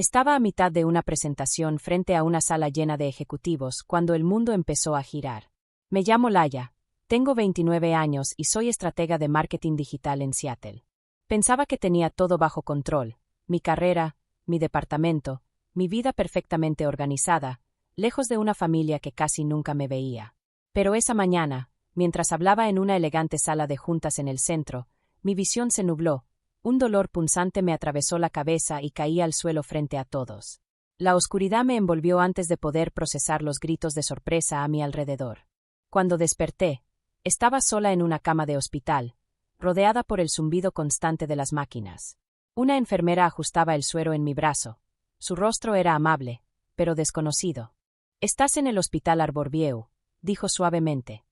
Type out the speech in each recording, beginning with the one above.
Estaba a mitad de una presentación frente a una sala llena de ejecutivos cuando el mundo empezó a girar. Me llamo Laia, tengo 29 años y soy estratega de marketing digital en Seattle. Pensaba que tenía todo bajo control, mi carrera, mi departamento, mi vida perfectamente organizada, lejos de una familia que casi nunca me veía. Pero esa mañana, mientras hablaba en una elegante sala de juntas en el centro, mi visión se nubló. Un dolor punzante me atravesó la cabeza y caí al suelo frente a todos. La oscuridad me envolvió antes de poder procesar los gritos de sorpresa a mi alrededor. Cuando desperté, estaba sola en una cama de hospital, rodeada por el zumbido constante de las máquinas. Una enfermera ajustaba el suero en mi brazo. Su rostro era amable, pero desconocido. «Estás en el Hospital Arborview», dijo suavemente.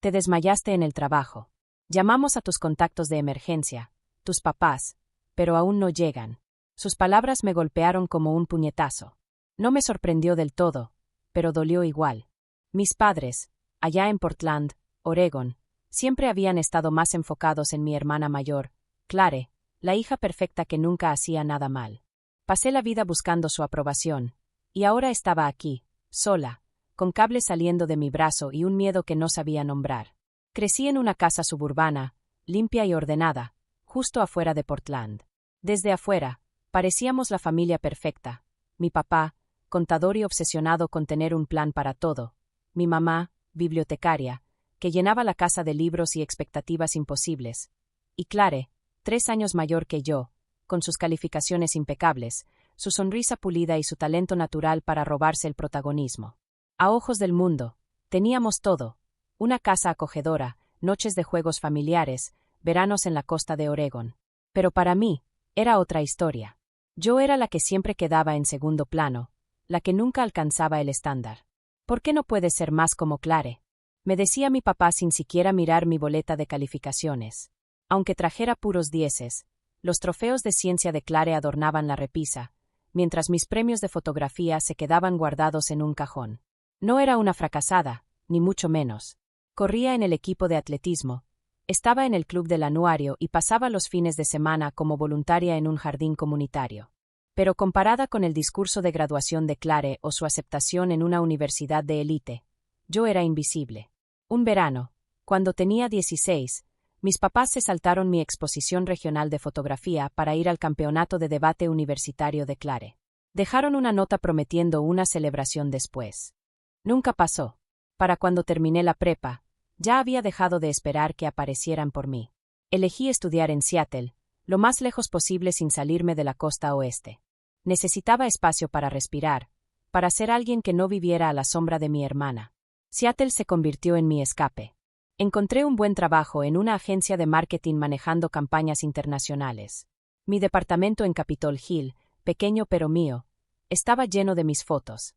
«Te desmayaste en el trabajo. Llamamos a tus contactos de emergencia, tus papás, pero aún no llegan». Sus palabras me golpearon como un puñetazo. No me sorprendió del todo, pero dolió igual. Mis padres, allá en Portland, Oregón, siempre habían estado más enfocados en mi hermana mayor, Clare, la hija perfecta que nunca hacía nada mal. Pasé la vida buscando su aprobación, y ahora estaba aquí, sola, con cables saliendo de mi brazo y un miedo que no sabía nombrar. Crecí en una casa suburbana, limpia y ordenada, justo afuera de Portland. Desde afuera, parecíamos la familia perfecta. Mi papá, contador y obsesionado con tener un plan para todo. Mi mamá, bibliotecaria, que llenaba la casa de libros y expectativas imposibles. Y Clare, 3 años mayor que yo, con sus calificaciones impecables, su sonrisa pulida y su talento natural para robarse el protagonismo. A ojos del mundo, teníamos todo: una casa acogedora, noches de juegos familiares, veranos en la costa de Oregón. Pero para mí, era otra historia. Yo era la que siempre quedaba en segundo plano, la que nunca alcanzaba el estándar. «¿Por qué no puedes ser más como Clare?», me decía mi papá sin siquiera mirar mi boleta de calificaciones. Aunque trajera puros dieces, los trofeos de ciencia de Clare adornaban la repisa, mientras mis premios de fotografía se quedaban guardados en un cajón. No era una fracasada, ni mucho menos. Corría en el equipo de atletismo, estaba en el club del anuario y pasaba los fines de semana como voluntaria en un jardín comunitario. Pero comparada con el discurso de graduación de Clare o su aceptación en una universidad de élite, yo era invisible. Un verano, cuando tenía 16, mis papás se saltaron mi exposición regional de fotografía para ir al campeonato de debate universitario de Clare. Dejaron una nota prometiendo una celebración después. Nunca pasó. Para cuando terminé la prepa, ya había dejado de esperar que aparecieran por mí. Elegí estudiar en Seattle, lo más lejos posible sin salirme de la costa oeste. Necesitaba espacio para respirar, para ser alguien que no viviera a la sombra de mi hermana. Seattle se convirtió en mi escape. Encontré un buen trabajo en una agencia de marketing manejando campañas internacionales. Mi departamento en Capitol Hill, pequeño pero mío, estaba lleno de mis fotos.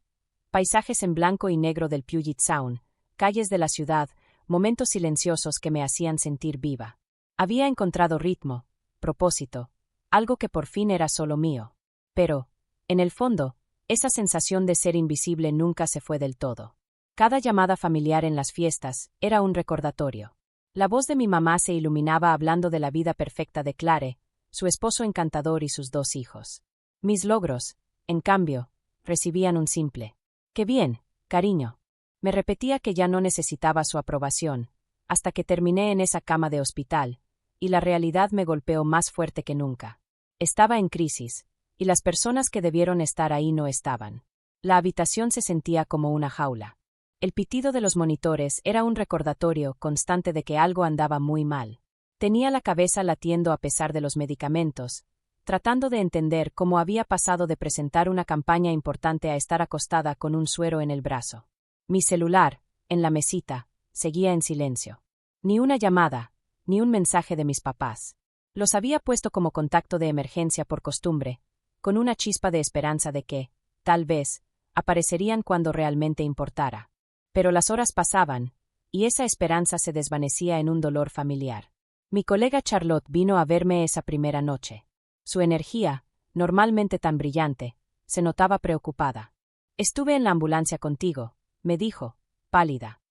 Paisajes en blanco y negro del Puget Sound, calles de la ciudad, momentos silenciosos que me hacían sentir viva. Había encontrado ritmo, propósito, algo que por fin era solo mío. Pero, en el fondo, esa sensación de ser invisible nunca se fue del todo. Cada llamada familiar en las fiestas era un recordatorio. La voz de mi mamá se iluminaba hablando de la vida perfecta de Clare, su esposo encantador y sus 2 hijos. Mis logros, en cambio, recibían un simple «¡Qué bien, cariño!». Me repetía que ya no necesitaba su aprobación, hasta que terminé en esa cama de hospital, y la realidad me golpeó más fuerte que nunca. Estaba en crisis, y las personas que debieron estar ahí no estaban. La habitación se sentía como una jaula. El pitido de los monitores era un recordatorio constante de que algo andaba muy mal. Tenía la cabeza latiendo a pesar de los medicamentos, tratando de entender cómo había pasado de presentar una campaña importante a estar acostada con un suero en el brazo. Mi celular, en la mesita, seguía en silencio. Ni una llamada, ni un mensaje de mis papás. Los había puesto como contacto de emergencia por costumbre, con una chispa de esperanza de que, tal vez, aparecerían cuando realmente importara. Pero las horas pasaban, y esa esperanza se desvanecía en un dolor familiar. Mi colega Charlotte vino a verme esa primera noche. Su energía, normalmente tan brillante, se notaba preocupada. «Estuve en la ambulancia contigo», me dijo, pálida.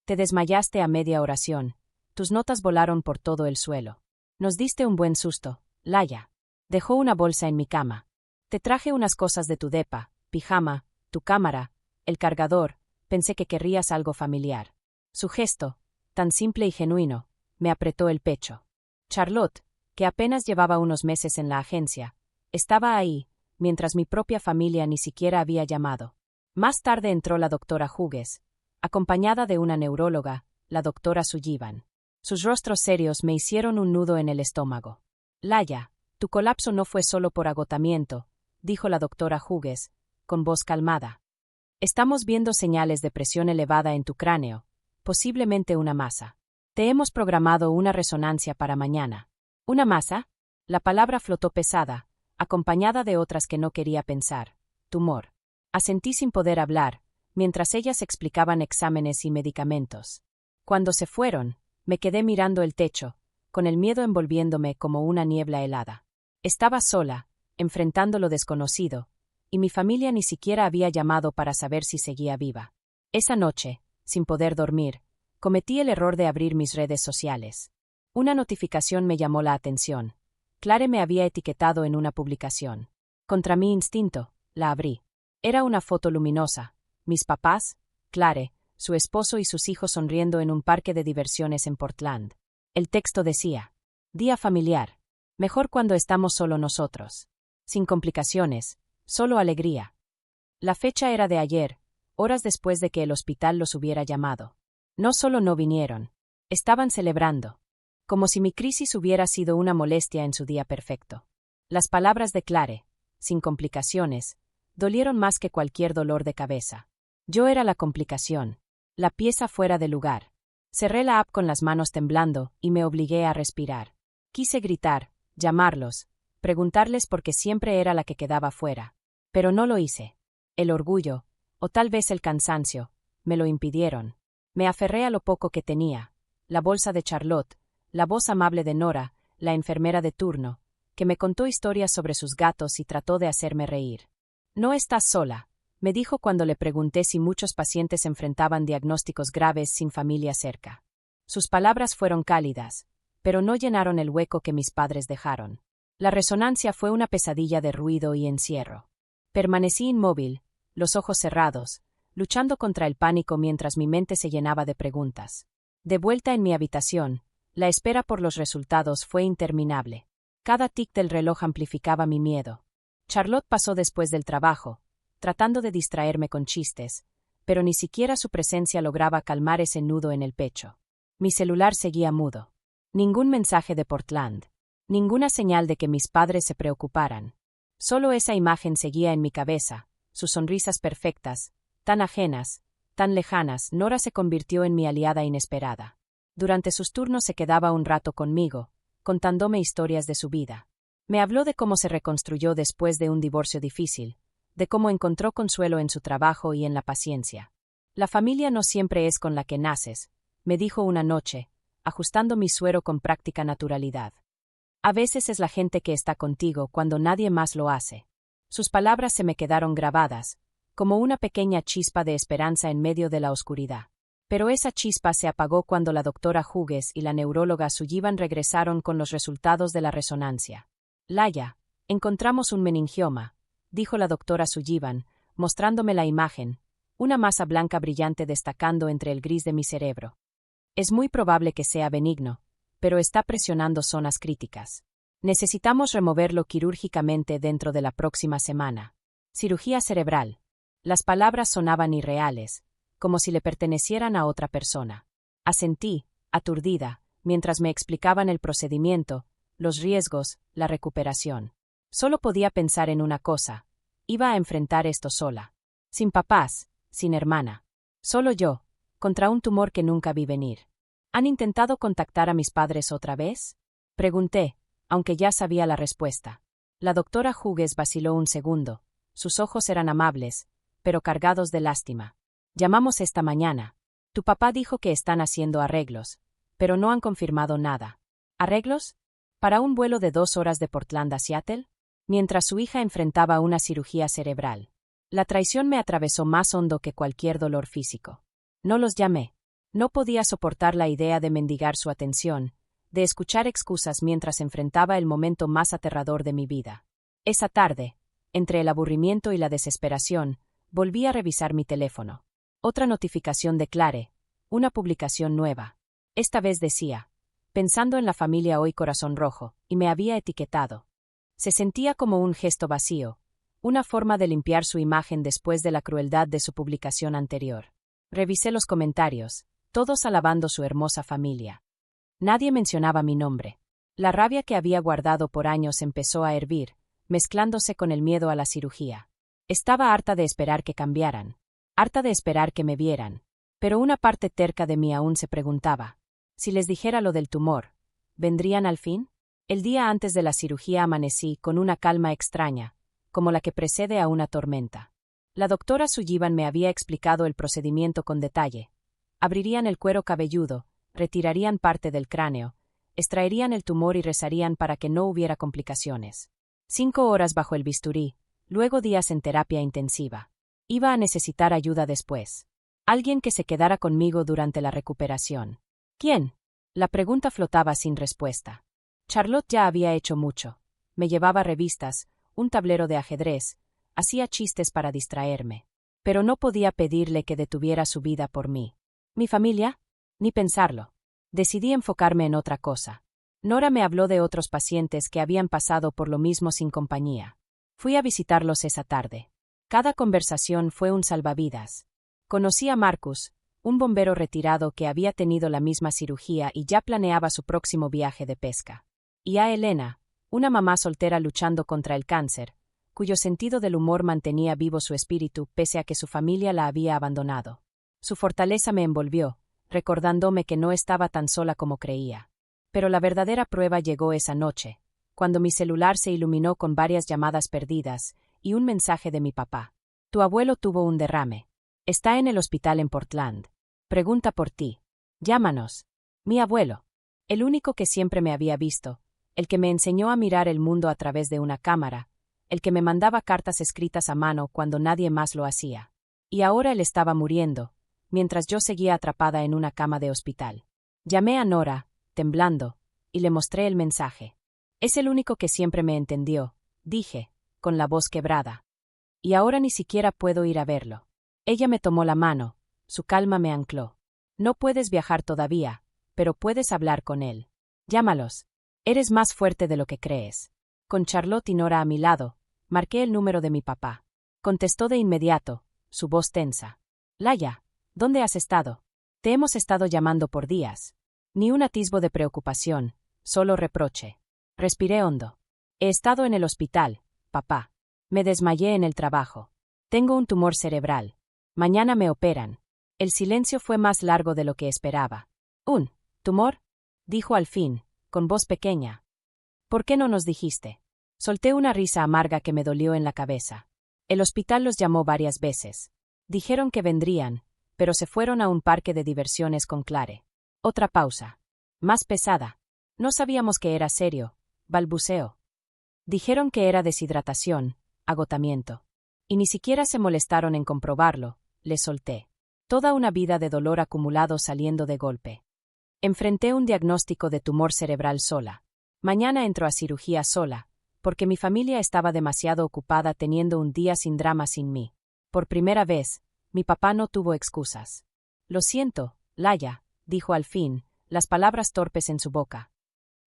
«Te desmayaste a media oración. Tus notas volaron por todo el suelo. Nos diste un buen susto, Laia». Dejó una bolsa en mi cama. Te traje unas cosas de tu depa, pijama, tu cámara, el cargador, pensé que querrías algo familiar. Su gesto, tan simple y genuino, me apretó el pecho. Charlotte, que apenas llevaba unos meses en la agencia, estaba ahí, mientras mi propia familia ni siquiera había llamado. Más tarde entró la doctora Hughes, acompañada de una neuróloga, la doctora Sullivan. Sus rostros serios me hicieron un nudo en el estómago. Laya, tu colapso no fue solo por agotamiento, dijo la doctora Hughes, con voz calmada. Estamos viendo señales de presión elevada en tu cráneo, posiblemente una masa. Te hemos programado una resonancia para mañana. ¿Una masa? La palabra flotó pesada, acompañada de otras que no quería pensar. Tumor. Asentí sin poder hablar, mientras ellas explicaban exámenes y medicamentos. Cuando se fueron, me quedé mirando el techo, con el miedo envolviéndome como una niebla helada. Estaba sola, enfrentando lo desconocido, y mi familia ni siquiera había llamado para saber si seguía viva. Esa noche, sin poder dormir, cometí el error de abrir mis redes sociales. Una notificación me llamó la atención. Clare me había etiquetado en una publicación. Contra mi instinto, la abrí. Era una foto luminosa. Mis papás, Clare, su esposo y sus hijos sonriendo en un parque de diversiones en Portland. El texto decía: Día familiar. Mejor cuando estamos solo nosotros. Sin complicaciones, solo alegría. La fecha era de ayer, horas después de que el hospital los hubiera llamado. No solo no vinieron, estaban celebrando. Como si mi crisis hubiera sido una molestia en su día perfecto. Las palabras de Clare, sin complicaciones, dolieron más que cualquier dolor de cabeza. Yo era la complicación, la pieza fuera de lugar. Cerré la app con las manos temblando y me obligué a respirar. Quise gritar, llamarlos, preguntarles por qué siempre era la que quedaba fuera. Pero no lo hice. El orgullo, o tal vez el cansancio, me lo impidieron. Me aferré a lo poco que tenía, la bolsa de Charlotte, la voz amable de Nora, la enfermera de turno, que me contó historias sobre sus gatos y trató de hacerme reír. No estás sola, me dijo cuando le pregunté si muchos pacientes enfrentaban diagnósticos graves sin familia cerca. Sus palabras fueron cálidas, pero no llenaron el hueco que mis padres dejaron. La resonancia fue una pesadilla de ruido y encierro. Permanecí inmóvil, los ojos cerrados, luchando contra el pánico mientras mi mente se llenaba de preguntas. De vuelta en mi habitación, la espera por los resultados fue interminable. Cada tic del reloj amplificaba mi miedo. Charlotte pasó después del trabajo, tratando de distraerme con chistes, pero ni siquiera su presencia lograba calmar ese nudo en el pecho. Mi celular seguía mudo. Ningún mensaje de Portland. Ninguna señal de que mis padres se preocuparan. Solo esa imagen seguía en mi cabeza, sus sonrisas perfectas, tan ajenas, tan lejanas. Nora se convirtió en mi aliada inesperada. Durante sus turnos se quedaba un rato conmigo, contándome historias de su vida. Me habló de cómo se reconstruyó después de un divorcio difícil, de cómo encontró consuelo en su trabajo y en la paciencia. La familia no siempre es con la que naces, me dijo una noche, ajustando mi suero con práctica naturalidad. A veces es la gente que está contigo cuando nadie más lo hace. Sus palabras se me quedaron grabadas, como una pequeña chispa de esperanza en medio de la oscuridad. Pero esa chispa se apagó cuando la doctora Hughes y la neuróloga Sullivan regresaron con los resultados de la resonancia. Laya, encontramos un meningioma, dijo la doctora Sullivan, mostrándome la imagen, una masa blanca brillante destacando entre el gris de mi cerebro. Es muy probable que sea benigno, pero está presionando zonas críticas. Necesitamos removerlo quirúrgicamente dentro de la próxima semana. Cirugía cerebral. Las palabras sonaban irreales, como si le pertenecieran a otra persona. Asentí, aturdida, mientras me explicaban el procedimiento, los riesgos, la recuperación. Solo podía pensar en una cosa: iba a enfrentar esto sola. Sin papás, sin hermana. Solo yo, contra un tumor que nunca vi venir. ¿Han intentado contactar a mis padres otra vez? Pregunté, aunque ya sabía la respuesta. La doctora Hughes vaciló un segundo. Sus ojos eran amables, pero cargados de lástima. Llamamos esta mañana. Tu papá dijo que están haciendo arreglos, pero no han confirmado nada. ¿Arreglos? ¿Para un vuelo de 2 horas de Portland a Seattle? Mientras su hija enfrentaba una cirugía cerebral. La traición me atravesó más hondo que cualquier dolor físico. No los llamé. No podía soportar la idea de mendigar su atención, de escuchar excusas mientras enfrentaba el momento más aterrador de mi vida. Esa tarde, Entre el aburrimiento y la desesperación, volví a revisar mi teléfono. Otra notificación de Clare, una publicación nueva. Esta vez decía, pensando en la familia hoy corazón rojo, y me había etiquetado. Se sentía como un gesto vacío, una forma de limpiar su imagen después de la crueldad de su publicación anterior. Revisé los comentarios, todos alabando su hermosa familia. Nadie mencionaba mi nombre. La rabia que había guardado por años empezó a hervir, mezclándose con el miedo a la cirugía. Estaba harta de esperar que cambiaran, harta de esperar que me vieran, pero una parte terca de mí aún se preguntaba, si les dijera lo del tumor, ¿vendrían al fin? El día antes de la cirugía amanecí con una calma extraña, como la que precede a una tormenta. La doctora Sullivan me había explicado el procedimiento con detalle. Abrirían el cuero cabelludo, retirarían parte del cráneo, extraerían el tumor y rezarían para que no hubiera complicaciones. 5 horas bajo el bisturí, luego días en terapia intensiva. Iba a necesitar ayuda después. Alguien que se quedara conmigo durante la recuperación. ¿Quién? La pregunta flotaba sin respuesta. Charlotte ya había hecho mucho. Me llevaba revistas, un tablero de ajedrez, hacía chistes para distraerme. Pero no podía pedirle que detuviera su vida por mí. ¿Mi familia? Ni pensarlo. Decidí enfocarme en otra cosa. Nora me habló de otros pacientes que habían pasado por lo mismo sin compañía. Fui a visitarlos esa tarde. Cada conversación fue un salvavidas. Conocí a Marcus, un bombero retirado que había tenido la misma cirugía y ya planeaba su próximo viaje de pesca. Y a Elena, una mamá soltera luchando contra el cáncer, cuyo sentido del humor mantenía vivo su espíritu pese a que su familia la había abandonado. Su fortaleza me envolvió, recordándome que no estaba tan sola como creía. Pero la verdadera prueba llegó esa noche, cuando mi celular se iluminó con varias llamadas perdidas y un mensaje de mi papá. Tu abuelo tuvo un derrame. Está en el hospital en Portland. Pregunta por ti. Llámanos. Mi abuelo. El único que siempre me había visto, el que me enseñó a mirar el mundo a través de una cámara, el que me mandaba cartas escritas a mano cuando nadie más lo hacía. Y ahora él estaba muriendo, mientras yo seguía atrapada en una cama de hospital. Llamé a Nora, temblando, y le mostré el mensaje. Es el único que siempre me entendió, dije, con la voz quebrada. Y ahora ni siquiera puedo ir a verlo. Ella me tomó la mano, su calma me ancló. No puedes viajar todavía, pero puedes hablar con él. Llámalos. Eres más fuerte de lo que crees. Con Charlotte y Nora a mi lado, marqué el número de mi papá. Contestó de inmediato, su voz tensa. Laya, ¿dónde has estado? Te hemos estado llamando por días. Ni un atisbo de preocupación, solo reproche. Respiré hondo. He estado en el hospital, papá. Me desmayé en el trabajo. Tengo un tumor cerebral. Mañana me operan. El silencio fue más largo de lo que esperaba. ¿Un tumor? Dijo al fin, con voz pequeña. ¿Por qué no nos dijiste? Solté una risa amarga que me dolió en la cabeza. El hospital los llamó varias veces. Dijeron que vendrían, pero se fueron a un parque de diversiones con Clare. Otra pausa. Más pesada. No sabíamos que era serio, balbuceó. Dijeron que era deshidratación, agotamiento. Y ni siquiera se molestaron en comprobarlo, le solté. Toda una vida de dolor acumulado saliendo de golpe. Enfrenté un diagnóstico de tumor cerebral sola. Mañana entro a cirugía sola, porque mi familia estaba demasiado ocupada teniendo un día sin drama sin mí. Por primera vez, mi papá no tuvo excusas. Lo siento, Laya, dijo al fin, las palabras torpes en su boca.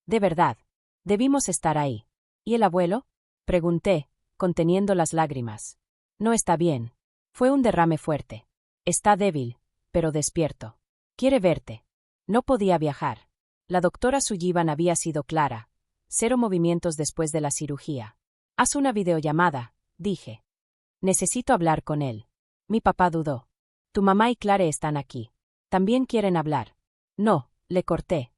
De verdad, debimos estar ahí. ¿Y el abuelo? Pregunté, conteniendo las lágrimas. No está bien. Fue un derrame fuerte. Está débil, pero despierto. Quiere verte. No podía viajar. La doctora Sullivan había sido clara. 0 movimientos después de la cirugía. Haz una videollamada, dije. Necesito hablar con él. Mi papá dudó. Tu mamá y Clare están aquí. También quieren hablar. No, le corté.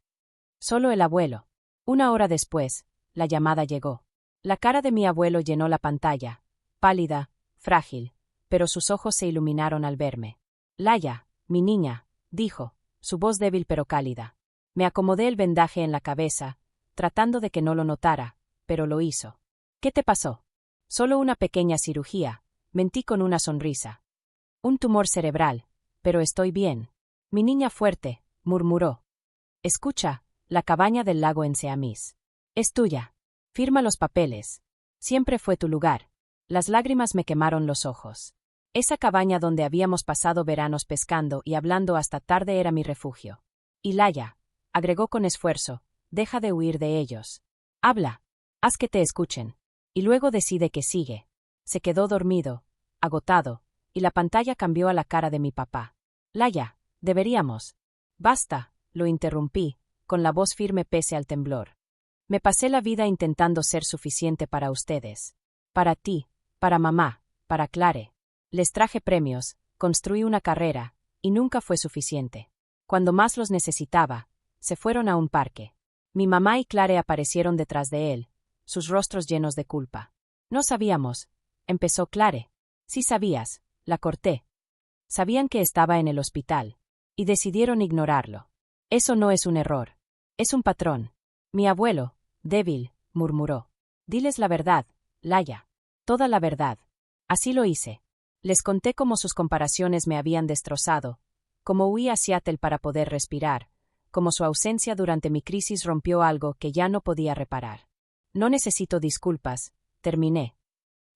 Solo el abuelo. 1 hora después, la llamada llegó. La cara de mi abuelo llenó la pantalla, pálida, frágil, pero sus ojos se iluminaron al verme. Laya, mi niña, dijo, su voz débil pero cálida. Me acomodé el vendaje en la cabeza, tratando de que no lo notara, pero lo hizo. ¿Qué te pasó? Solo una pequeña cirugía, mentí con una sonrisa. Un tumor cerebral, pero estoy bien. Mi niña fuerte, murmuró. Escucha, la cabaña del lago en Seamis. Es tuya. Firma los papeles. Siempre fue tu lugar. Las lágrimas me quemaron los ojos. Esa cabaña donde habíamos pasado veranos pescando y hablando hasta tarde era mi refugio. Y Laia, agregó con esfuerzo, deja de huir de ellos. Habla. Haz que te escuchen. Y luego decide que sigue. Se quedó dormido, agotado, y la pantalla cambió a la cara de mi papá. Laia, deberíamos. Basta, lo interrumpí, con la voz firme pese al temblor. Me pasé la vida intentando ser suficiente para ustedes. Para ti, para mamá, para Clare. Les traje premios, construí una carrera, y nunca fue suficiente. Cuando más los necesitaba, se fueron a un parque. Mi mamá y Clare aparecieron detrás de él, sus rostros llenos de culpa. No sabíamos, empezó Clare. Sí sabías, la corté. Sabían que estaba en el hospital, y decidieron ignorarlo. Eso no es un error. Es un patrón. Mi abuelo, débil, murmuró. Diles la verdad, Laia. Toda la verdad. Así lo hice. Les conté cómo sus comparaciones me habían destrozado, cómo huí a Seattle para poder respirar, cómo su ausencia durante mi crisis rompió algo que ya no podía reparar. No necesito disculpas, terminé.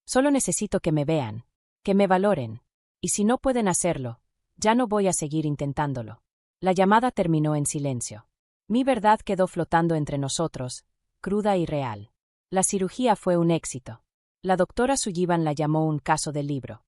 Solo necesito que me vean, que me valoren. Y si no pueden hacerlo, ya no voy a seguir intentándolo. La llamada terminó en silencio. Mi verdad quedó flotando entre nosotros, cruda y real. La cirugía fue un éxito. La doctora Sullivan la llamó un caso de libro.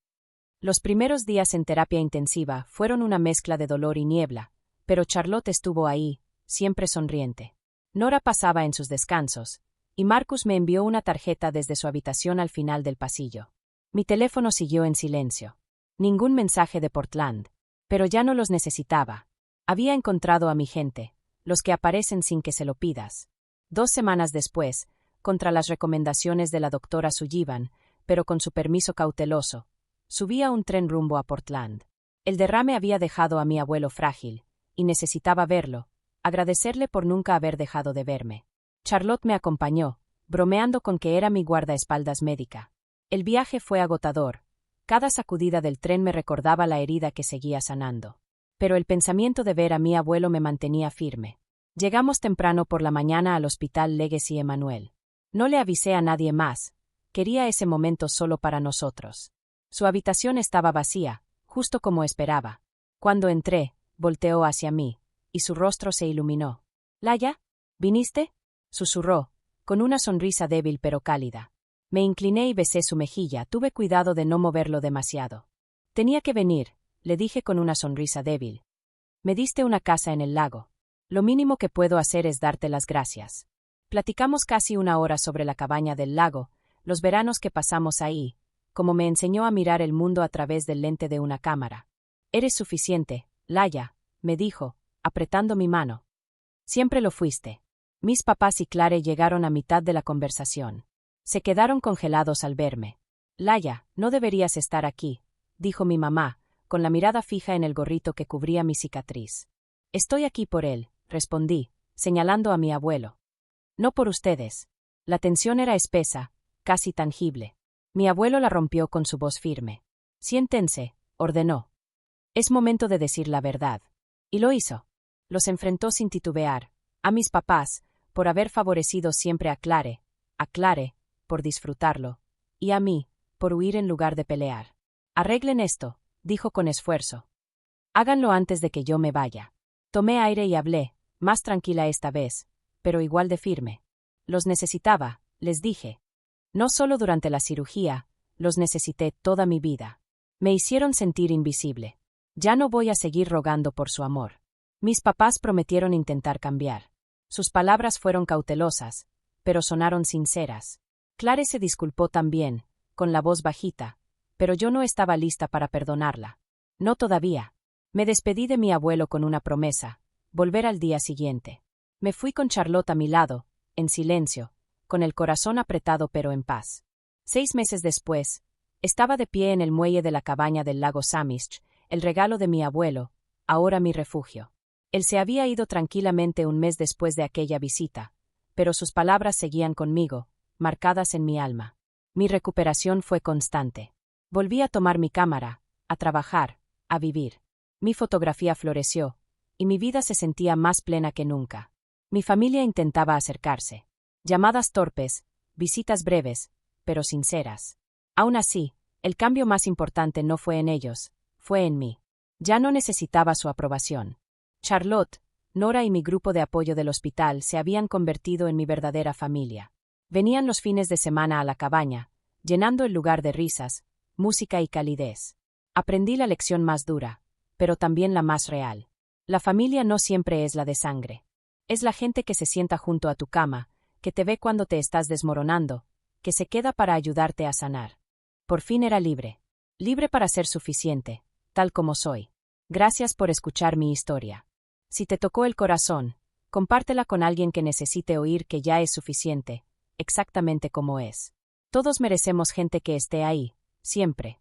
Los primeros días en terapia intensiva fueron una mezcla de dolor y niebla, pero Charlotte estuvo ahí, siempre sonriente. Nora pasaba en sus descansos, y Marcus me envió una tarjeta desde su habitación al final del pasillo. Mi teléfono siguió en silencio. Ningún mensaje de Portland. Pero ya no los necesitaba. Había encontrado a mi gente, los que aparecen sin que se lo pidas. 2 semanas después, contra las recomendaciones de la doctora Sullivan, pero con su permiso cauteloso, subí a un tren rumbo a Portland. El derrame había dejado a mi abuelo frágil, y necesitaba verlo, agradecerle por nunca haber dejado de verme. Charlotte me acompañó, bromeando con que era mi guardaespaldas médica. El viaje fue agotador. Cada sacudida del tren me recordaba la herida que seguía sanando. Pero el pensamiento de ver a mi abuelo me mantenía firme. Llegamos temprano por la mañana al Hospital Legacy Emanuel. No le avisé a nadie más. Quería ese momento solo para nosotros. Su habitación estaba vacía, justo como esperaba. Cuando entré, volteó hacia mí, y su rostro se iluminó. «Laia, ¿viniste?», susurró, con una sonrisa débil pero cálida. Me incliné y besé su mejilla, tuve cuidado de no moverlo demasiado. «Tenía que venir», le dije con una sonrisa débil. «Me diste una casa en el lago. Lo mínimo que puedo hacer es darte las gracias». Platicamos casi 1 hora sobre la cabaña del lago, los veranos que pasamos ahí, como me enseñó a mirar el mundo a través del lente de una cámara. «Eres suficiente, Laia», me dijo, apretando mi mano. «Siempre lo fuiste». Mis papás y Clare llegaron a mitad de la conversación. Se quedaron congelados al verme. «Laia, no deberías estar aquí», dijo mi mamá, con la mirada fija en el gorrito que cubría mi cicatriz. «Estoy aquí por él», respondí, señalando a mi abuelo. «No por ustedes». La tensión era espesa, casi tangible. Mi abuelo la rompió con su voz firme. «Siéntense», ordenó. «Es momento de decir la verdad». Y lo hizo. Los enfrentó sin titubear. A mis papás, por haber favorecido siempre a Clare, por disfrutarlo, y a mí, por huir en lugar de pelear. «Arreglen esto», dijo con esfuerzo. «Háganlo antes de que yo me vaya». Tomé aire y hablé, más tranquila esta vez, pero igual de firme. «Los necesitaba», les dije. No solo durante la cirugía, los necesité toda mi vida. Me hicieron sentir invisible. Ya no voy a seguir rogando por su amor. Mis papás prometieron intentar cambiar. Sus palabras fueron cautelosas, pero sonaron sinceras. Clare se disculpó también, con la voz bajita, pero yo no estaba lista para perdonarla. No todavía. Me despedí de mi abuelo con una promesa: volver al día siguiente. Me fui con Charlotte a mi lado, en silencio, con el corazón apretado pero en paz. 6 meses después, estaba de pie en el muelle de la cabaña del lago Sammamish, el regalo de mi abuelo, ahora mi refugio. Él se había ido tranquilamente 1 mes después de aquella visita, pero sus palabras seguían conmigo, marcadas en mi alma. Mi recuperación fue constante. Volví a tomar mi cámara, a trabajar, a vivir. Mi fotografía floreció, y mi vida se sentía más plena que nunca. Mi familia intentaba acercarse. Llamadas torpes, visitas breves, pero sinceras. Aún así, el cambio más importante no fue en ellos, fue en mí. Ya no necesitaba su aprobación. Charlotte, Nora y mi grupo de apoyo del hospital se habían convertido en mi verdadera familia. Venían los fines de semana a la cabaña, llenando el lugar de risas, música y calidez. Aprendí la lección más dura, pero también la más real. La familia no siempre es la de sangre. Es la gente que se sienta junto a tu cama, que te ve cuando te estás desmoronando, que se queda para ayudarte a sanar. Por fin era libre. Libre para ser suficiente, tal como soy. Gracias por escuchar mi historia. Si te tocó el corazón, compártela con alguien que necesite oír que ya es suficiente, exactamente como es. Todos merecemos gente que esté ahí, siempre.